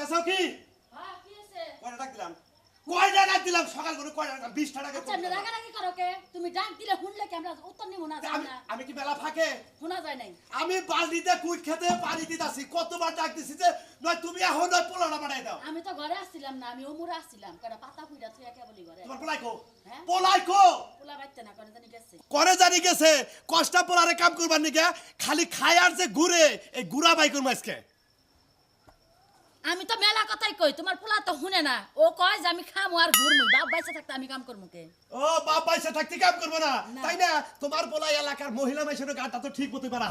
দেখতেছো কি? হ্যাঁ কি আছে? কয়টা ডাক দিলাম সকাল করে কয়টা 20টা টাকা। আচ্ছা আপনি রাগারাগি করো কে? তুমি ডাক দিলে শুনলে কি আমরা উত্তর নিব না জানি না? আমি কি বেলা ফাঁকে? শোনা যায় নাই। আমি বালতিতে কুইট খেতে পানি দিতাছি, কতবার ডাক দিছি যে নয় তুমি এখন নয় পোলাটা বানাই দাও। আমি তো ঘরে আসছিলাম না, আমি ওমুরে আসছিলাম। কয়টা পাতা ফুইরা থুইয়া কে বলি ঘরে। তোমার পোলাই কো? হ্যাঁ? পোলাই কো? পোলা বাইতে না করে জানি গেছে। করে জানি গেছে কষ্টা পোলারে কাম করবার নিকে খালি খায়ার যে ঘুরে এই গুড়া বাই করবো আজকে। আমি তো মেলা কথাই কই, তোমার পোলা তো শুনে না। ও কয় যে আমি খামু আর ঘুরমু। বাপ বাইসে থাকতে আমি কাম করমু কে? ও বাপ পয়সা থাকতে কাম করবো না না। তাই না? তোমার পোলাই এলাকার মহিলা মেশিনের গাটা তো ঠিক মতোই পারা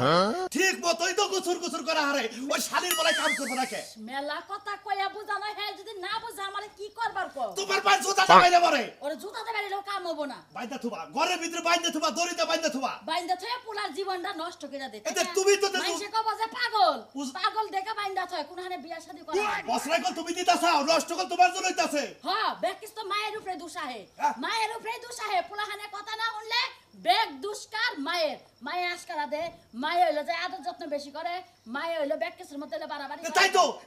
ঠিক মতোই তো গুছুর গুছুর করা হারে ওই শালির পোলাই কাম করবো না কে? মেলা কথা কইয়া বুঝা না, হ্যাঁ যদি না বুঝা আমারে কি করবার কও? তোমার পাঁচ জুতা বাইরে মরে ওরে জুতাতে বেরিলেও কাম হবো না। বাইন্দা থুবা ঘরের ভিতরে বাইন্দা থুবা দড়িতে বাইন্দা থুবা। বাইন্দা থয়ে পোলার জীবনটা নষ্ট করে দে। এতে তুমি তো দেখো- মাইসে কব যে পাগল। উজ- পাগল দেখে বাইন্দা থয় কোনখানে বিয়া শাদী করে না। বসরাই কল তুমি দিতাছাও নষ্ট কল তোমার জন্য হইতাছে। হ্যাঁ বেকিস তো মায়ের উপরে দোষাহে। হ্যাঁ। মায়ের উপরে দোষাহে। পোলাহানে কথা না শুনলে বেগ দুষ্কার মায়ের। মায়ে আশকারা দে। মায়ে হইলো যে আদর যত্ন বেশি করে। মায়ে হইলো বেকিসের মধ্যে বাড়াবাড়ি করে।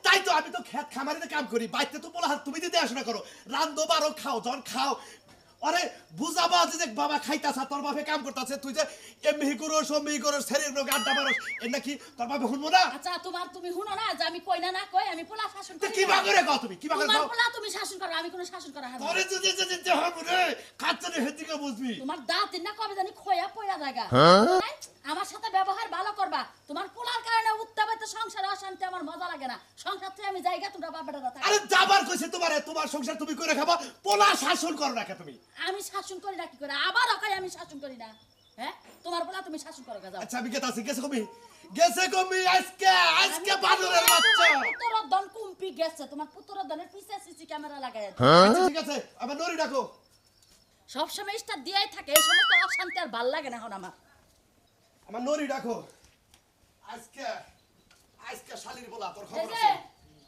তাই তো আমি তো খেত খামারিতে কাম করি বাইতে তো পোলা হাত তুমি দিতে আসনা করো রান্দো বারো খাও জন খাও আরে বুঝাবা যে বাবা খাইতাছা তোর বাপে কাম করতাছে তুই যে এমহি করো সমহি করো শরীর রোগ আড্ডা মারো এ নাকি তোর বাপে শুনবো না? আচ্ছা তুমি শুনো না যে আমি কই না কই আমি পোলা শাসন তো করি। কি না। বাগরে কও তুমি কি বাগরে তোমার কও? পোলা তুমি শাসন করো, আমি কোনো শাসন করা হাত। তোরে যদি যে হবে রে কাচ্চারে হেদিকে বুঝবি। তোমার দাঁত না কবে জানি খোয়া পয়রা জায়গা। আমার সাথে ব্যবহার ভালো করবা। তোমার পোলার কারণে উত্তাপিত সংসারে অশান্তি আমার মজা লাগে না। সংসার থেকে আমি জায়গা তোমরা বাপেরা থাকো। আরে যাবার কইছে তোমার সংসার তুমি করে খাবা পোলা শাসন করো না কে তুমি? আমি শাসন করি না কি করে? আবার ওকাই আমি শাসন করি না। হ্যাঁ তোমার পোলা তুমি শাসন করো যাও। আচ্ছা আমি গেতাছি গেছে কমি আজকে বাদরের বাচ্চা। পুত্র দন কুম্পি গেছে। তোমার পুত্র দনের পিছে সিসি ক্যামেরা লাগায়। আচ্ছা ঠিক আছে আবার নরি ডাকো। সব সময় স্টার দিয়াই থাকে। এই সমস্ত অশান্তি আর ভাল লাগে না এখন আমার নরি ডাকো আজকে শালির বলা তোর এই খবর যে আছে।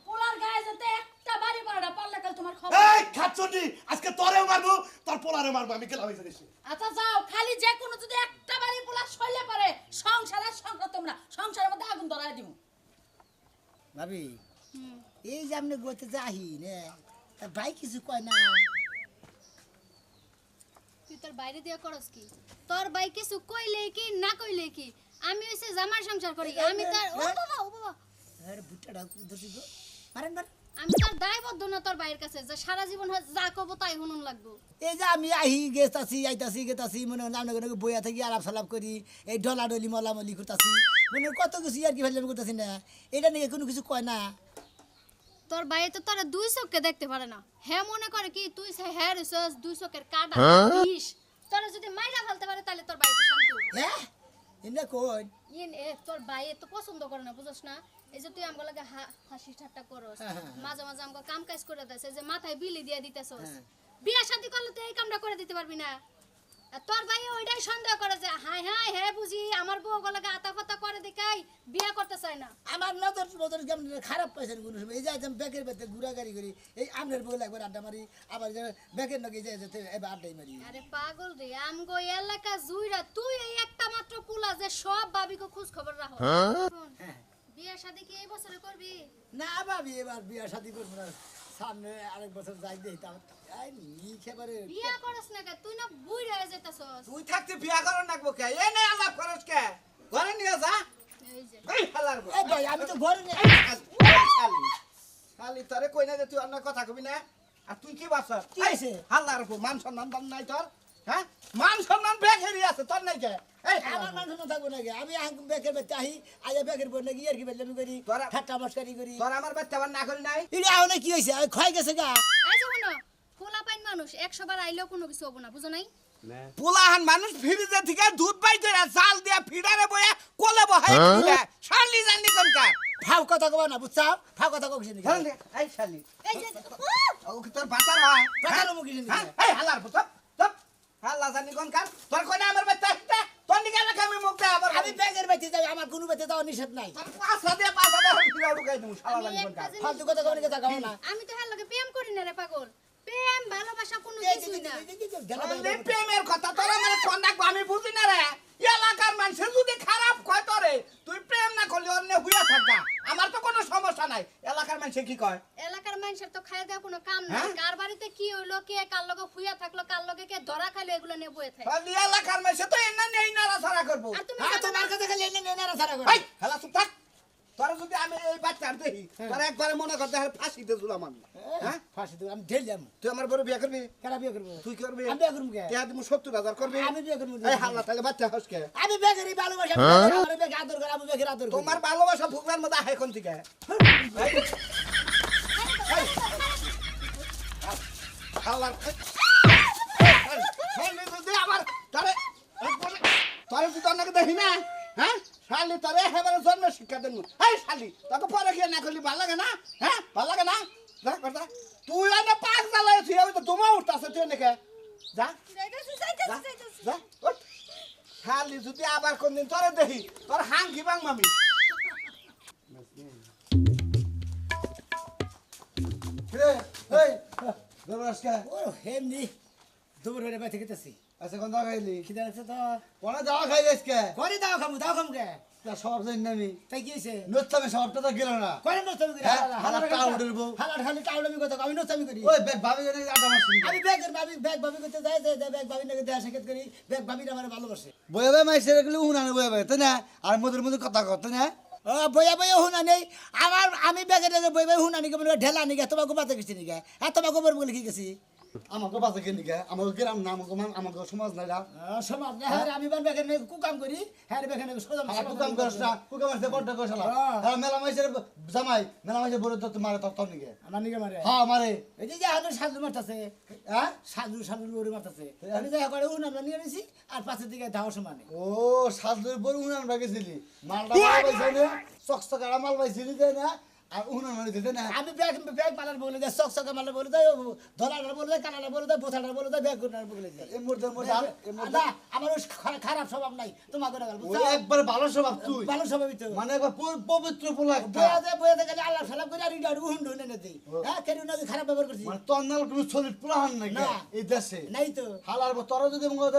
পোলার গায়ে যেতে একটা বাড়ি বাড়া পারলে কাল তোমার খবর। এই খাচ্চনি আজকে তোরেও মারবো তোর পোলারেও মারবো আমি গেলাম হইছে দেশে। আচ্ছা যাও খালি যে কোনো যদি একটা বাড়ি পোলা সইলে পারে সংসারের সংসার তোমরা সংসারের মধ্যে আগুন ধরায় দিব। ভাবি এই যে আপনি গোতে যাহি নে তা ভাই কিছু কয় না। তুই তোর বাইরে দিয়া করস কি? তোর ভাই কিছু কইলে কি না কইলে কি? আমি হইছে জামার সংসার করি। আমি তার ও বাবা আরে বুটটা ধরছি গো মারেন মার। আমি তার দায়বদ্ধ না তোর ভাইয়ের কাছে যে সারা জীবন যা কব তাই শুনুন লাগবো। এই যে আমি আহি গেতাছি আইতাছি গেতাছি মনে হয় আমরা কোনো বইয়া থাকি আলাপ সালাপ করি এই ডলাডলি মলামলি করতাছি মনে হয় কত কিছু আর কি ফেললাম করতাছি না এটা নিয়ে কোনো কিছু কয় না। তোর ভাই তো তোরা দুই চোখে দেখতে পারে না। হ্যাঁ মনে করে কি তুই হ্যাঁ রিসোর্স দুই চোখের কাটা বিষ। তোরা যদি মাইরা ফেলতে পারে তাহলে তোর ভাই তো শান্তি হবে। হ্যাঁ এনে কই তোর ভাই তো পছন্দ করে না বুঝছ না? এই যে তুই আমগো লাগে হাসি ঠাট্টা করস, মাঝে মাঝে আমগো কাম কাজ করে দেস, এই যে মাথায় বিলি দিয়ে দিতেছস, বিয়া শাদী করলে তো এই কামটা করে দিতে পারবি না। আর তোর ভাই ওইটাই সন্দেহ করে যে হাই হাই হ্যাঁ বুঝি আমার বউ গলাকে আতা ফাতা করে দেখাই বিয়া করতে চায় না। আমার নজর কেমন খারাপ পাইছেন কোনো সময় এই যে একদম ব্যাগের বেতে ঘুরা গাড়ি করি এই আমনের বউ একবার আড্ডা মারি আবার ব্যাগের নগে যায় যেতে এবার আড্ডাই মারি। আরে পাগল রে আমগো এলাকা জুইরা তুই এই একটা মাত্র পুলা যে সব ভাবিকে খোঁজ খবর রাখো। বিয়া শাদী কি এই বছরে করবি? না ভাবি এবার বিয়া শাদি করবো না সামনে আরেক বছর যাই দেই তা খেবারে বিয়া করস না কে? তুই না বুইড়া হয়ে যেতেছস। তুই থাকতে বিয়া করন নাকবো কে? এ নে আলাপ করস কে? ঘরে নিয়ে যা। এই যে এই হালার বউ। এই ভাই আমি তো ঘরে নেই শালি শালি তোরে কই না যে তুই অন্য কথা কবি না? আর তুই কি বাসস? কি হইছে? হালার বউ মান সম্মান দাম নাই তোর? হ্যাঁ মান সম্মান বেঘেরি আছে তোর নাই কে? এই আমার মানুষ না থাকবো নাকি আমি ব্যাগের বেতে আহি আইয়া ব্যাগের বই নাকি আর কি বেললামি করি তোরা- ঠাট্টা মস্কারি করি তোর আমার বাচ্চা আবার না করি নাই? এটা আহনে কি হয়েছে ক্ষয় গেছে গা এই যে শোনো খোলা পাইন মানুষ 100 বার আইলেও কোনো কিছু হবো না বুঝো নাই? পোলাহান মানুষ ফ্রিজে থেকে দুধ বাই করে জাল দিয়া ফিডারে বইয়া কোলে বহাই দিলে শালি জানি কোনকার? ফাও কথা কবা না বুঝছাও ফাও কথা কইছিস নাকি শালি এই শালি এই যে ও কি তোর বাতার হয়? বাতারও মুখি নাকি? হ্যাঁ এই হালার বউ চুপ চুপ হাল্লা জানি কোনকার? তোর কই না আমার বাচ্চা একটা তোর নিকে এলাকা আমি মুখ দেয়া আবার আমি ব্যাগের বেতে যাই আমার কোনো বেতে যাওয়া নিষেধ নাই পাঁচা দিয়ে ফিরা ঢুকাই দিমু শালা আমি জানি একটা কোনকার? জিনিস ফালতু কথা কবে নাকি যাও না আমি তো হার লগে প্রেম করি না রে পাগল। প্রেম ভালোবাসা কোনো এই কিছুই না। শালি প্রেমের কথা তোর আমার কোন ডাকবো আমি বুঝি না রে। এলাকার মানুষের যদি খারাপ কয় তোরে তুই প্রেম না করলে অন্য হুইয়া থাকা আমার তো কোনো সমস্যা নাই। এলাকার মানুষে কি কয়? এলাকার মানুষের তো খাইয়া দেওয়া কোনো কাম নাই হ্যাঁ? কার বাড়িতে কি হইলো কে কার লগে ফুয়া থাকলো কার লগে কে ধরা খাইলো এগুলো নিয়ে বয়ে থাকে খালি এলাকার মাইছে তো এনে নেই নাড়া ছাড়া করবো আর তুমি হ্যাঁ জানো তোমার না? কাছে খালি এনে নেনারা সারা করে এই হেলা চুপ থাক তোরা যদি আমি এই বাচ্চা আর দেখি তোরা একবারে মনে করতে ফাঁসিতে ঝুলাম আমি হ্যাঁ ফাঁসি দেব আমি ঢেল যাবো তুই আমার বড় বিয়ে করবি কেন বিয়ে করবো তুই করবি আমি বিয়ে করবো কে টিয়া তুমি 70,000 করবি আমি বিয়ে করবো এই হাল্লা তাহলে বাচ্চা হসকে আমি বিয়ে করি ভালোবাসা আমার বিয়ে আদর করে আমি বিয়ে আদর করি তোমার ভালোবাসা ভুগলার মধ্যে আহে কোন থেকে হাল্লার আমার তারে তোরে তুই তোর নাকি দেখি না হ্যাঁ শালি তোরে হেবারে জন্ম শিক্ষা দেন এই শালি তোকে পরে গিয়ে না করলি ভালো লাগে না হ্যাঁ ভালো লাগে না যা করতা তুই আনে পাক জ্বালাই তুই আমি তো তোমা উঠতাছে তুই নাকি যা যাইতাছি, যা যাইতাছি, যাইতাছি। যা উঠ। শালি যদি আবার কোনদিন তোরে দেখি তোর হাঙ্কি বাং মামি রে এই দরবাসকা ও হেমনি দুপুর হয়ে বাইতে খেতেছি আচ্ছা কোন দাও খাইলি খিদে লাগছে তো কোন দাও খাই আজকে করে দাও খামু কে তা সব জানি আমি তাই কি হয়েছে নচ্ছামে সবটা তো গেল না করে নচামি করি হ্যাঁ, হালার টাউডের বউ। হালার খালি টাউডামি কথা আমি নচামি করি ওই ব্যাগ ভাবি জানি আটা মাস আমি ব্যাগ ভাবি করতে যাই ব্যাগ ভাবি নাকি দেয়া সাক্ষাৎ করি ব্যাগ ভাবির আমার ভালোবাসে বয়ে বয়ে মাইসে রাখলে উনানে বয়ে বয়ে তাই না আর মধুর মধ্যে কথা কত না ও বইয়া বইয়া হুনা নেই আমার আমি ব্যাগে বই বই হুনা নিকে মনে ঢেলা নিকে তোমাকে বাতে গেছি নিকে আর তোমাকে বলবো বলে কি গেছি আমাকে বাজে কেন গে আমাকে গ্রাম না আমাকে সমাজ নাই না সমাজ না হ্যাঁ আমি বান ব্যাগে কুকাম করি হ্যাঁ ব্যাগে সোজা আর কুকাম করছ না কুকাম আসতে বড় কইছলা আর মেলা মাইসের জামাই মেলা মাইসের বড় তো তোমার তত্ত্ব নিকে আমার নিকে মারে হ্যাঁ মারে এই যে হাজার সাজু মারতাছে হ্যাঁ সাজু ওরে মারতাছে আমি যাই করে উন আমরা নিয়ে নিছি আর পাশের দিকে ধাও সমানে ও সাজুর বড় উনান বাগেছিলি মালটা পাইছ না চকচকা মাল পাইছিলি তাই না আর উনান মানে দিতে না আমি ব্যাগ মালার বলে দেয় চক মালার বলে দেয় ধরাটার বলে দেয় কানাটার বলে দেয় বোথাটার বলে দেয় ব্যাগ করনার বলে দেয় এই মুহূর্তে না আমার ওই খারাপ স্বভাব নাই তোমাকে ওই একবার ভালো স্বভাব তুই ভালো স্বভাবই তো মানে একবার পবিত্র পোলা একটা বইয়াতে গেলে আল্লাহ সালাম করে আর ইডা উহুন্ড এনে দেই হ্যাঁ কেন না খারাপ ব্যবহার করছি মানে তোর নাল কোনো সলিড পোলাহান নাই না। এই দেশে নাই তো হালার তোরা যদি মঙ্গল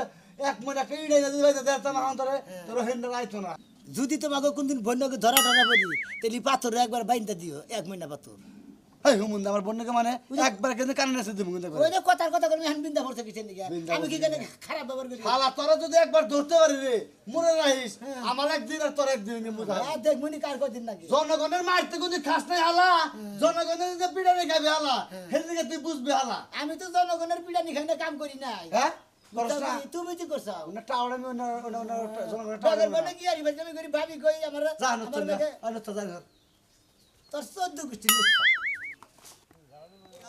এক মিনিট একটা ইড়াই না দিবাই দেড়টা মাহান তোরে তোর হেন্ডাল আইতো না যদি তোমাকে কোনদিন বন্যকে ধরা টরা করি তাহলে পাথর একবার বাইন্দা দিও 1 মহিনা পাথর এই হুমুন্দা আমার বন্যকে মানে একবার কিন্তু কানে নেছে দিব কিন্তু ওই যে কথার কথা করে আমি বিন্দা পড়ছে কিছেন দিকে বিন্দা আমি কি পড়ছে কেন খারাপ ব্যবহার করি হালা তোরা যদি একবার ধরতে পারি রে মনে রাখিস আমার একদিন আর তোর একদিন মুদা আর দেখ মনি কার কদিন নাকি জনগণের মারতে কিন্তু খাস নাই হালা জনগণের যে পিড়া রে খাবে হালা হেদিকে তুই বুঝবি হালা আমি তো জনগণের পিড়া নিখানে কাম করি নাই হ্যাঁ করছ না তুমি কি করছো ওনা টাওড়া আমি জনগণের বাগের টাওড়া বনে কি আর আমি করি ভাবি কই আমার জানো তো আমার না মেয়েকে আলো তো জানো তোর 14 গোষ্ঠী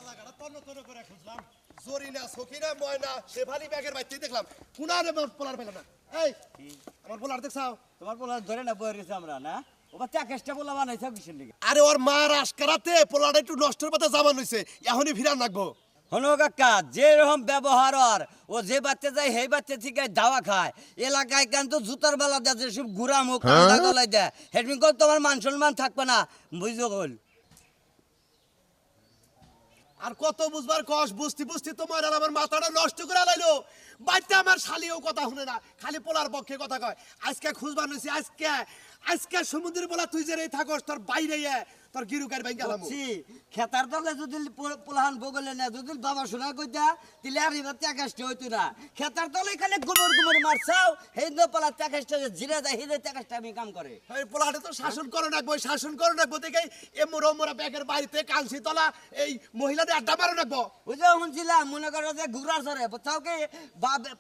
এলাকাটা তন্ন তন্ন করে খুঁজলাম জরিনা সকিনা ময়না শেফালি ব্যাগের বাইতে দেখলাম কুনারে পোলার পেলাম না এই আমার পোলার দেখছাও তোমার পোলা ধরে না বয়ে রয়েছে আমরা না ওবার চাকেশটা পোলা বানাইছে কিসের দিকে আরে ওর মার আশকারাতে পোলাটা একটু নষ্টের পথে জামান হইছে এখনই ফিরান লাগবো হনো কাকা যেরকম ব্যবহার ওর ও যে বাচ্চা যায় সেই বাচ্চা থেকে দাওয়া খায় এলাকায় কেন তো জুতার বেলা দেয় যেসব গুড়া মুখ কান্দা গলায় দেয় হেডমিন কর তোমার মান সম্মান থাকবে না বুঝলো বল আর কত বুঝবার কষ বুঝতে বুঝতে তোমার আর আমার মাথাটা নষ্ট করে লাইলো বাচ্চা আমার শালিও কথা শুনে না খালি পোলার পক্ষে কথা কয় আজকে খুঁজবার নইছি আজকে সমুদ্রের বলা তুই যে থাকস তোর বাইরে তোর গিরুকার ব্যাংক গেলাম বুঝছি খেতার তলে যদি পোলাহান বগলে না যদি বাবা শোনা কইতা তাহলে আর এবার চাকাশটা হইতো না খেতার তলে এখানে গুমর গুমর মারছাও সেই পোলা চাকাশটা জিরে যায় হিরে চাকাশটা আমি কাম করে এই পোলাটা তো শাসন করে রাখবো শাসন করে রাখবো দেখে এমরা মোরা ব্যাগের বাড়িতে কালসি তলা এই মহিলাদের আড্ডা মারো রাখবো ওই যে শুনছিলাম মনে করো যে ঘুরার সরে কোথাও কি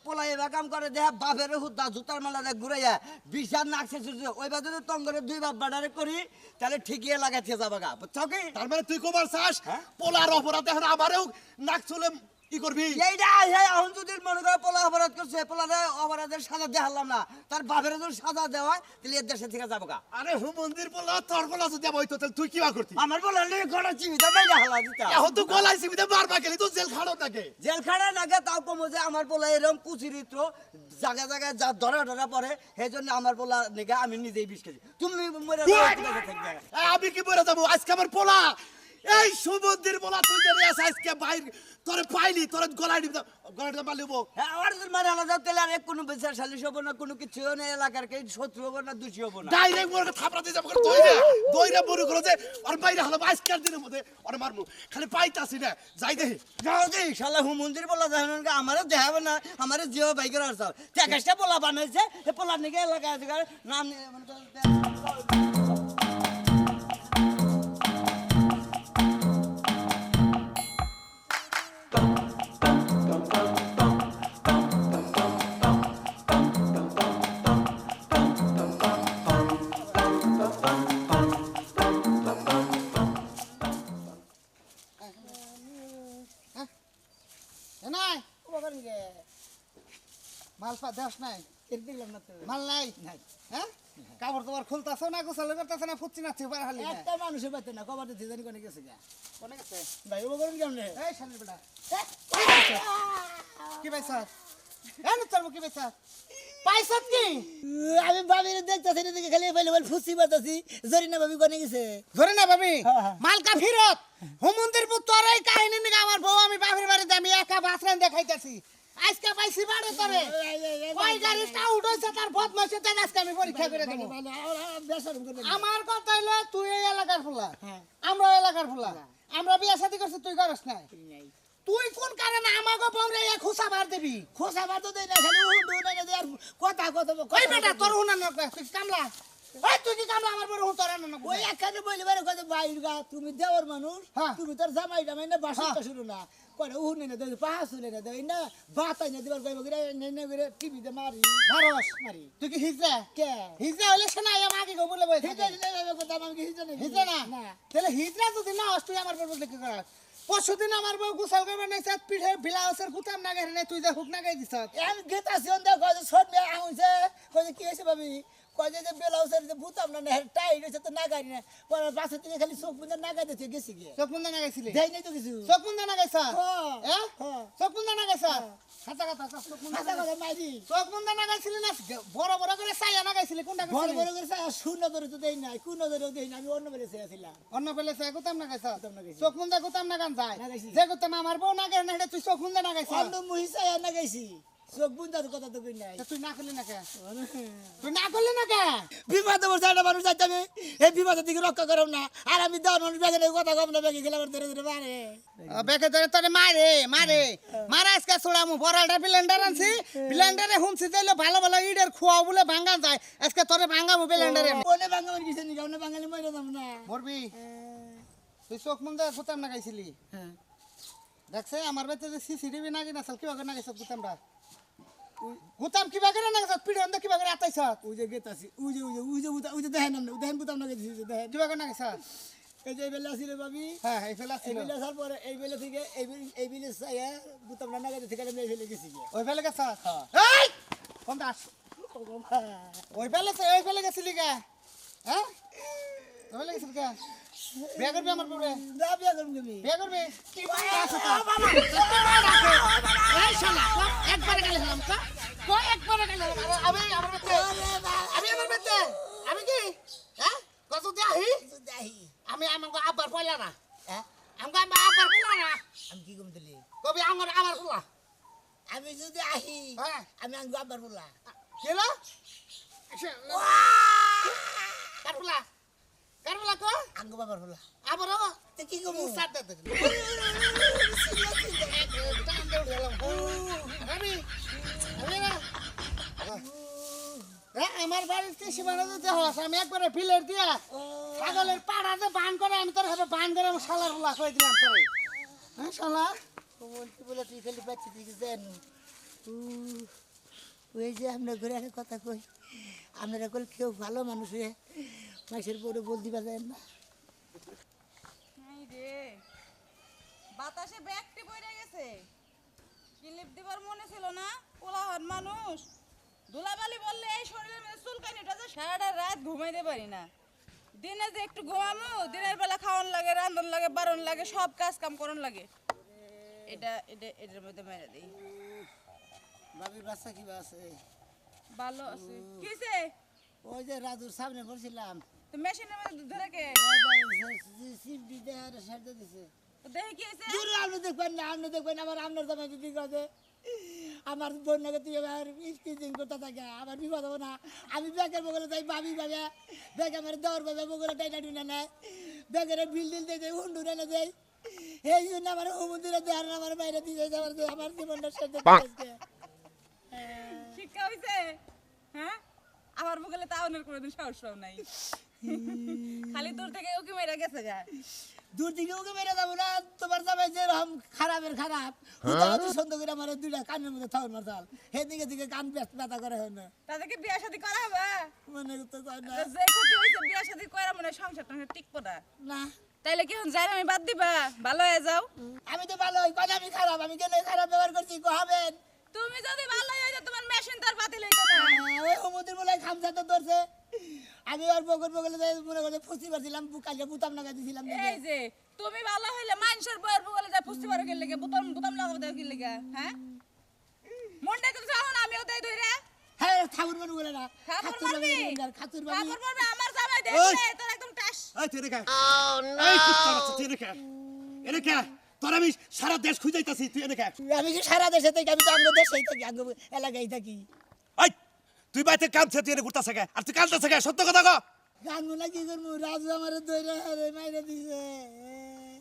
পোলাই এবার কাম করে দেহা বাপের হুদ্দা জুতার মালা দেখ ঘুরাইয়া বিষার নাকছে সুযোগ ওই বা যদি তঙ্গরে 2 বাপ বাড়ারে করি তাহলে ঠিকই লাগাইছে যাবা গা বুঝছাও কি তার মানে তুই কবার চাস পোলার অপরাধ এখন আমারও নাক চলে কি করবি এইটা এখন যদি মনে করো পোলা অপরাধ করছে পোলারে অপরাধের সাজা দেখালাম না তার বাপের যদি সাজা দেওয়া তাহলে এর দেশে থেকে যাবো গা আরে হুমন্দির পোলা তোর পোলা যদি হইতো তাহলে তুই কি করতি আমার পোলা নিয়ে ঘরে চিবিতে বাইরে হালা দিতা এখন তো গলায় সিবিতে মারবা গেলি তো জেল খাড়ো থাকে জেল খাড়া নাগে তাও কমো যে আমার পোলা এরকম কুচিরিত্র জায়গায় জায়গায় যা ধরা পড়ে সেই জন্য আমার পোলা নিগে আমি নিজেই বিষ খেয়েছি তুমি মরে থাকবে আমি কি বলে যাবো আজকে আমার পোলা এই সমুদ্রের বলা তুই যে রেস আজকে বাইর তোরে পাইলি তোরে গলায় মারলিব হ্যাঁ আর মারা আলাদা তাহলে আর কোনো বিচার সালিশ হবো না কোনো কিছু না এলাকার কেউ শত্রু হবো না দোষী হবো না ডাইরেক্ট মোর থাপড়া দিয়ে যাবো দইরা বড় করে যে আর বাইরে হলো আজকের দিনের মধ্যে আর মারমু খালি পাইতাছি না যাই দেখি যাও যে শালা হুমন্দির বলা যায় না আমারও দেখাবে না আমারও জিও বাইকের আর সব টেকাসটা পোলা বানাইছে এ পোলা নিকে এলাকা আছে নাম নাই ও করেন গে মাল পা দেশ নাই এর দেখলাম না তো মাল নাই হ্যাঁ কাপড় তোমার খুলতাছো না গোসল করতেছো না ফুচ্ছি না চেপার হালি না একটা মানুষের পাইতে না কবার দিতে জানি কোনে গেছে গা কোনে গেছে ভাই ও করেন কেমনে এই শালির বেটা কি পাইছা এই না তোর কি পাইছা পাইছত কি আমি বাবির দেখতাছি না দেখে খালি পাইলে বল ফুসি বাতাছি জরিনা বাবি কোনে গেছে ধরে না ভাবি হ্যাঁ, হ্যাঁ। মালকা ফিরত হুমন্দির পুত্র এই কাহিনী নিয়ে আমার বউ আমি বাপের বাড়িতে আমি একা বাসরান দেখাইতাছি আজকে পাইছি বাড়ে তোরে ওই গাড়িটা উঠেছে তার বদমাইশে তাই আজকে আমি পরীক্ষা করে দেব আমার কথা হইলো তুই এই এলাকার ফুলা আমরা ওই এলাকার ফুলা আমরা বিয়ে শাদী করছি তুই করস না তুই কোন কারণে আমাকে বউরে এক খুশা মার দিবি খোসা বাতো দেই না খালি হুন্ডু নাই না আর কথা কথা ওই বেটা তোর হুনা না তুই কামলা ওই তুই কি কামলা আমার বড় হুন তোর না ওই একখানে বলি বারে কথা বাইর গা তুমি দেওয়ার মানুষ হ্যাঁ। তুমি তোর জামাই জামাই না বাসা শুরু না কয়টা উহুনে না দেই পাহা শুনে না দেই না বাতাই না দিবার কইব গরে নেনে গরে টিভিতে মারি ভারস মারি তুই কি হিজরা কে হিজরা হইলে শোনা আমার আগে গো বলে বই হিজা দিলে কথা আমি হিজা নেই হিজরা না তাহলে হিজরা যদি না হস তুই আমার বড় দেখে কর পরশুদিন আমার বউ গোসল করবে না সাত পিঠে বিলাউসের কুতাম না গেরে তুই যে হুক না গাই দিছ আমি গেতাছি অন দেখ কয় সব মে আউছে কয় কি হইছে ভাবি কয় যে বেলাউসের যে বুতাম না হের টাইট হইছে তো না গাড়ি না পরে বাসে থেকে খালি চোখ বুঝে না গাইতে গেছি গে চোখ মুন্দা না গাইছিলি দেই নাই তো কিছু চোখ মুন্দা না গাইছ হ্যাঁ। চোখ মুন্দা না গাইছ হাতা কথা চোখ মুন্দা আচ্ছা কথা মাইদি চোখ মুন্দা না গাইছিলি না বড় বড় করে সাইয়া না গাইছিলি কোনটা বড় গাইছিলি বড় করে চাই শূন্য ধরে তো দেই নাই কোন ধরে দেই না আমি অন্য বেলে চাইছিলাম অন্য পেলে সাই কুতাম না গাইছ কুতাম না গাইছি। চোখ মুন্দা কুতাম না গান যায় না গাইছি। যে কুতাম আমার বউ না গায় না এটা তুই চোখ মুন্দা না গাইছ অন্য মুহি চাই না গাইছি চোখ বুন্দার কথা তো কই নাই তুই না করলি না কে তুই না করলি না কে বিপদে বসে একটা মানুষ যাইতে আমি এই বিপদের দিকে রক্ষা করব না আর আমি দেওয়ার মানুষ ব্যাগে কথা কম না ব্যাগে গেলে আমার ধরে ধরে মারে বেকে ধরে তোরে মারে মারে মারা আজকে ছোড়ামু বড়ালটা ব্লেন্ডার আনছি ব্লেন্ডারে হুনছি দিলে ভালো ভালো ইডের খোয়া বলে ভাঙা যায় আজকে তোরে ভাঙামু ব্লেন্ডারে ওনে বাঙালি কিছু নি ওনে বাঙালি মরে যাব না মরবি তুই চোখ মুন্দা কুতাম না গাইছিলি হ্যাঁ দেখছে আমার বেতে যে সিসিটিভি না কিনা সাল কিবা করে না গেছ কুতামটা কুতাম কিবা করে না গেছ পিড়ে অন্ধ কিবা করে আতাইছ উজে গেতাছি উজে দেখেন না দেখেন বুতাম না গেছি দেখেন কিবা করে না গেছ এই যে বেলা ছিল বাবি হ্যাঁ এই ফেলা এই ছিল বেলা সাল পরে এই বেলা থেকে এই বেলা চাইয়া বুতাম না গেছে থেকে আমি ফেলে গেছি গে ওই ফেলে গেছ এই কোন দাস ওই ফেলে গেছিলি কে হ্যাঁ ওই ফেলে গেছিলি কে বিয়া করবি আমার পরে না বিয়া করব তুমি বিয়া করবি কি বাবা এই শালা একবারে গেলে হলাম তো একবারে গেলে আমি আমার বেতে আমি কি হ্যাঁ কত দে আহি দাহি আমি আমাকে আবার পয়লা না হ্যাঁ আমাকে আবার পয়লা না আমি কি কম দিলি কবি আমার আবার পয়লা আমি যদি আহি হ্যাঁ আমি আঙ্গু আবার বললা কেলা কারুলা কারুলা কো আঙ্গু বাবার বললা আবার তে কি কম মুসাদ দে আমার বাড়িতে সীমানা দিতে হস আমি একবারে ফিলের দিয়া ছাগলের পাড়াতে বান করে আমি তোর হবে বান করে আমি শালার হুলা কই দিলাম তোর হ্যাঁ শালা বলতে বলে তুই খালি বাচ্চা দিকে দেন ওই যে আপনার ঘরে একটা কথা কই আপনারা কল কেউ ভালো মানুষ হয়ে মাসের পরে বল দিবা যায় না এই রে বাতাসে ব্যাগটি পড়ে গেছে ক্লিপ দিবার মনে ছিল না পোলাহান মানুষ ধুলাবালি বললে এই শরীরের মধ্যে চুলকানিটা যে সারাটা রাত ঘুমাইতে পারি না দিনে যে একটু ঘুমামু দিনের বেলা খাওয়ান লাগে রান্ধন লাগে বারণ লাগে সব কাজ কাম করন লাগে এটার মধ্যে মেরে দিই ভাবির বাচ্চা কি আছে ভালো আছে কিসে ওই যে রাজুর সামনে বলছিলাম তো মেশিনের মধ্যে ধরে কে সিপি দেয়ার সাথে দিছে তো দেখি কি হয়েছে দূর আপনি দেখবেন না আপনি দেখবেন আমার আপনার জামাই যদি কাজে আমার বন্যাকে তুই এবার স্পিচিং করতে থাকে আমার বিপদ হবো না আমি ব্যাগের বগলে যাই ভাবি ভাবে ব্যাগ আমার দেওয়ার ভাবে বগলে টাইনা টুনে নেয় ব্যাগের বিল দিয়ে যাই হুন্ডু এনে যাই এই জন্য আমার হুমুদিরে দেওয়ার আমার বাইরে দিয়ে যাই আমার জীবনটা সাথে শিক্ষা হয়েছে হ্যাঁ আমার বগলে তাওনের কোনোদিন সাহস পাও নাই খালি দূর থেকে ওকে মেরে গেছে গা দূর থেকে ওকে মেরে যাবো না তোমার জামাই যেরকম খারাপের খারাপ হুদাহতি সন্দেহ করে আমার দুইটা কানের মধ্যে থাউন মারতাল সেদিকে দিকে কান ব্যথা করে হয় না তাদেরকে বিয়ে শাদী করা হবে মনে করতে চায় না যে ক্ষতি হয়েছে বিয়ে শাদী করা মনে হয় সংসার টংসার টিকবো না না তাইলে কি এখন যাই আমি বাদ দিবা ভালো হয়ে যাও আমি তো ভালো কই আমি খারাপ আমি কেন খারাপ ব্যবহার করছি কো হবেন তুমি যদি ভালো হয়ে যাও তোমার মেশিন তার বাতিল হইতো না ওই হুমুদির বলে খামসা তো ধরছে আমি আর বগলে যাই মনে করে ফুসি পারছিলাম কালকে বুতাম লাগা দিছিলাম এই যে তুমি ভালো হইলে মানুষের বউয়ের বগলে যা ফুসতে পারো গেলে লেগে বুতাম বুতাম লাগাবো দাও গেলে লেগে হ্যাঁ মনটা কিন্তু যাও না আমিও দেই ধইরা হ্যাঁ ঠাকুর মানু বলে না খাতুর খাতুর মারবি খাতুর খাতুর মারবি আমার জামাই ওই! দেখলে তোর একদম টাস এই তুই রেখা এই কুত্তা বাচ্চা তুই রেখা এরেখা তোর আমি সারা দেশ খুঁজাইতাছি তুই রেখা আমি কি সারা দেশে থেকে আমি তো আঙ্গ দেশেই থাকি আঙ্গ এলাকায় থাকি এই তুই বাইতে কাম ছে তুই ঘুরতাছ কে আর তুই কাঁদতাছ কে সত্য কথা কও গান মুলা কি করবো রাজু আমার দইরা হারে মাইরে দিছে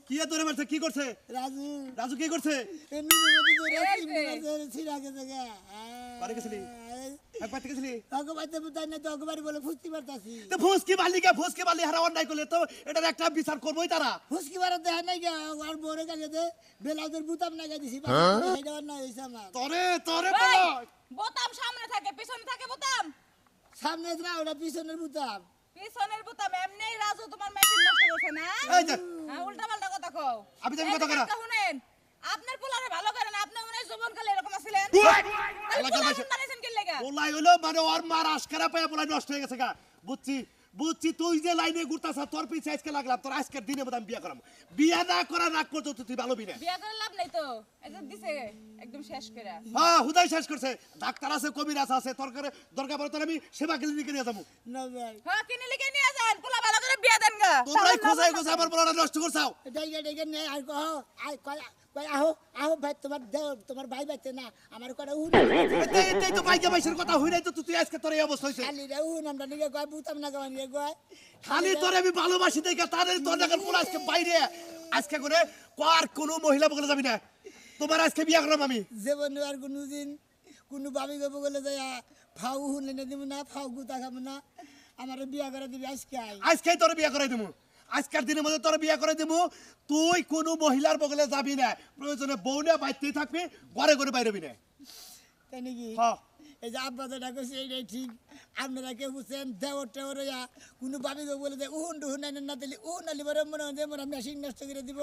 কি এ তোরে মারছে কি করছে রাজু রাজু কি করছে এমনি যদি দইরা এই চিমনি যে। মারছে ছিড়া গেছে গা বাড়ি গেছিলি? এক বাইতে গেছিলি অগবাইতে বুঝাই না তো অগবাড়ি বলে ফুসকি পারতাছি তো ফুসকি বালি হারা অন্যায় করলে তো এটার একটা বিচার করবোই তারা ফুসকি মারা দেয় নাই গা আর বড় কাছে দে বেলাউজের বুতাম না দিছি এটা অন্যায় হইছে আমার তোরে তোরে ওই, বলো বোতাম সামনে থাকে পিছনে থাকে বোতাম সামনে না ওটা পিছনের বুতাম পিছনের বোতাম এমনিই রাজু তোমার মেশিন নষ্ট করছে না এই যে হ্যাঁ উল্টা পাল্টা কথা কও আমি তো কথা কইরা। শুনেন আপনার পোলারে ভালো করেন আপনি মনে হয় জীবনকালে এরকম আছিলেন এলাকার তাহলে ভাষা- মানেছেন কি লাগা ওলাই হলো মানে ওর মার আশকারা পায় বলাই নষ্ট হয়ে গেছে গা বুঝছি বুঝছি তুই যে লাইনে ঘুরতাছ তোর পিছে আজকে লাগলাম তোর আজকের দিনে বোধ আমি বিয়া করাম বিয়া না করা রাগ পর্যন্ত তুই ভালো বিনা বিয়া করে লাভ নাই তো এই যে দিছে একদম শেষ করে হ্যাঁ হুদাই শেষ করছে ডাক্তার আছে কবিরাজ আছে দরকার পড়ে তোর আমি সেবা ক্লিনিকে নিয়ে যাবো না ভাই হ্যাঁ কিনে লিখে নিয়ে যান পোলা ভালো করে বিয়া দেন গা তোমরাই খোঁজাই খোঁজাই আমার বলাটা নষ্ট করছাও ডাইগে ডাইগে নে আর কহ আই কয় কয় আহো আহো ভাই তোমার দেও তোমার ভাই বাইতে না আমার কটা উন এতেই তো বাইকে বাইশের কথা হই নাই তো তুই আজকে তোর এই অবস্থা হয়েছে খালি রে উন আমরা নিগে কয় বুতাম না গাওয়া নিগে কয় খালি তোরে আমি ভালোবাসি দেখে তাদের তোর দেখার পর আজকে বাইরে আজকে করে আর কোনো মহিলা বলে যাবি না তোমার আজকে বিয়া করলাম আমি জীবন আর কোনোদিন কোনো বাবি গো বলে যায় ফাউ হুনে দিব না ফাউ গুতা খাবো না আমার বিয়া করে দিবি আজকে আই আজকেই তোর বিয়া করে দেবো আজকের দিনের মধ্যে তোর বিয়া করে দেবো তুই কোনো মহিলার বগলে যাবি না প্রয়োজনে বউ না বাইতেই থাকবি ঘরে ঘরে বাইরবি না তাই নাকি হ্যাঁ এই যে আব্বা যেটা কইছে এইটাই ঠিক আপনারা কেউ বুঝছেন দেওয়ার টেওয়ার হইয়া কোনো বাবি গো বলে যে উহুন ডুহুন না দিলি উহুন আলি বলে মনে হয় যে মোরা মেশিন নষ্ট করে দিব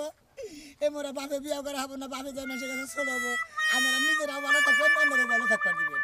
এ মোরা বাপে বিয়া করা হবো না বাপে যায় মেশিন কাছে ছোট হবো আমরা নিজেরাও ভালো থাকবেন অন্যরাও ভালো থাকতে দিবেন